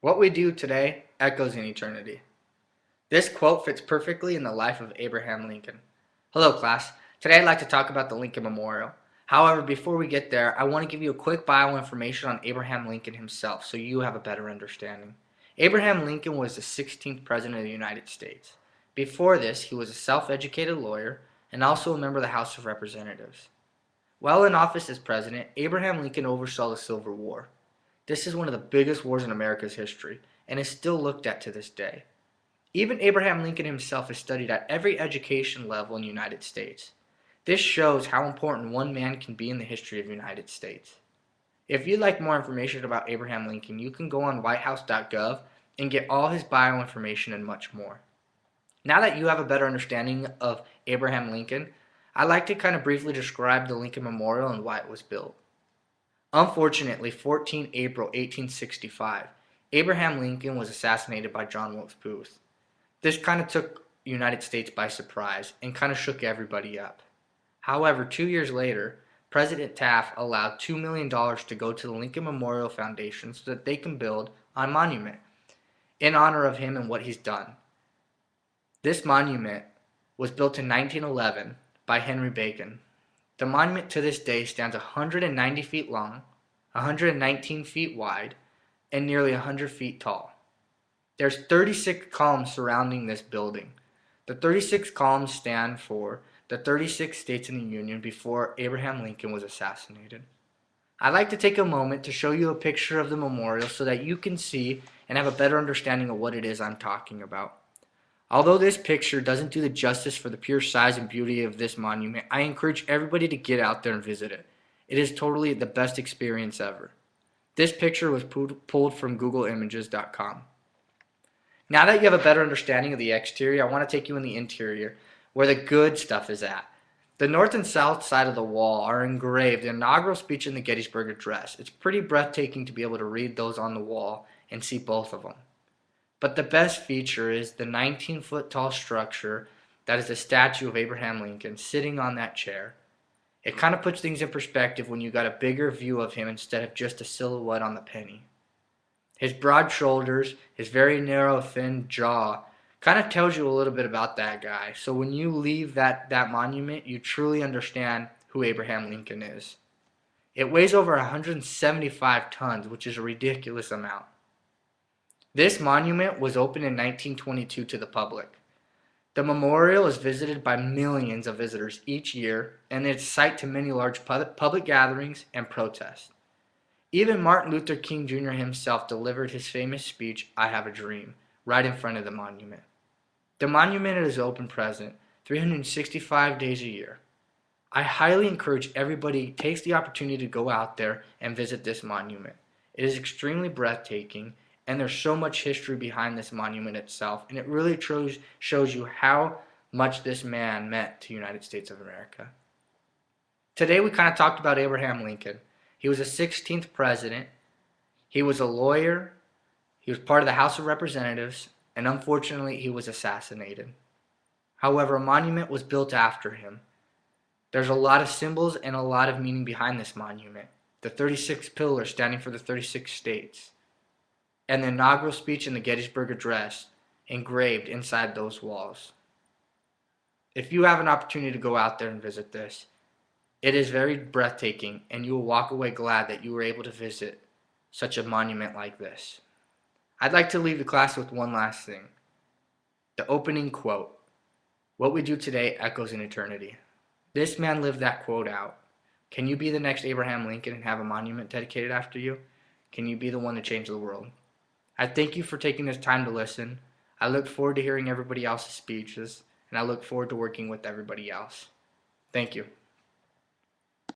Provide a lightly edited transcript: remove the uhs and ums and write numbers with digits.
What we do today echoes in eternity. This quote fits perfectly in the life of Abraham Lincoln. Hello, class. Today I'd like to talk about the Lincoln Memorial. However, before we get there, I want to give you a quick bio information on Abraham Lincoln himself so you have a better understanding. Abraham Lincoln was the 16th President of the United States. Before this, he was a self-educated lawyer and also a member of the House of Representatives. While in office as president, Abraham Lincoln oversaw the Civil War. This is one of the biggest wars in America's history and is still looked at to this day. Even Abraham Lincoln himself is studied at every education level in the United States. This shows how important one man can be in the history of the United States. If you'd like more information about Abraham Lincoln, you can go on whitehouse.gov and get all his bio information and much more. Now that you have a better understanding of Abraham Lincoln, I'd like to kind of briefly describe the Lincoln Memorial and why it was built. Unfortunately, 14 April 1865, Abraham Lincoln was assassinated by John Wilkes Booth. This kind of took the United States by surprise and kind of shook everybody up. However, 2 years later, President Taft allowed $2 million to go to the Lincoln Memorial Foundation so that they can build a monument in honor of him and what he's done. This monument was built in 1911 by Henry Bacon. The monument to this day stands 190 feet long, 119 feet wide, and nearly 100 feet tall. There's 36 columns surrounding this building. The 36 columns stand for the 36 states in the Union before Abraham Lincoln was assassinated. I'd like to take a moment to show you a picture of the memorial so that you can see and have a better understanding of what it is I'm talking about. Although this picture doesn't do the justice for the pure size and beauty of this monument, I encourage everybody to get out there and visit it. It is totally the best experience ever. This picture was pulled from googleimages.com. Now that you have a better understanding of the exterior, I want to take you in the interior, where the good stuff is at. The north and south side of the wall are engraved the inaugural speech in the Gettysburg Address. It's pretty breathtaking to be able to read those on the wall and see both of them. But the best feature is the 19-foot tall structure that is the statue of Abraham Lincoln sitting on that chair. It kind of puts things in perspective when you got a bigger view of him instead of just a silhouette on the penny. His broad shoulders, his very narrow, thin jaw kind of tells you a little bit about that guy. So when you leave that monument, you truly understand who Abraham Lincoln is. It weighs over 175 tons, which is a ridiculous amount. This monument was opened in 1922 to the public. The memorial is visited by millions of visitors each year, and it's site to many large public gatherings and protests. Even Martin Luther King Jr. himself delivered his famous speech, "I Have a Dream," right in front of the monument. The monument is open present 365 days a year. I highly encourage everybody takes the opportunity to go out there and visit this monument. It is extremely breathtaking, and there's so much history behind this monument itself, and it really shows you how much this man meant to the United States of America. Today we kind of talked about Abraham Lincoln. He was the 16th president. He was a lawyer. He was part of the House of Representatives, and unfortunately he was assassinated. However, a monument was built after him. There's a lot of symbols and a lot of meaning behind this monument. The 36 pillars standing for the 36 states, and the inaugural speech in the Gettysburg Address engraved inside those walls. If you have an opportunity to go out there and visit this, it is very breathtaking, and you will walk away glad that you were able to visit such a monument like this. I'd like to leave the class with one last thing. The opening quote, "What we do today echoes in eternity." This man lived that quote out. Can you be the next Abraham Lincoln and have a monument dedicated after you? Can you be the one to change the world? I thank you for taking this time to listen. I look forward to hearing everybody else's speeches, and I look forward to working with everybody else. Thank you.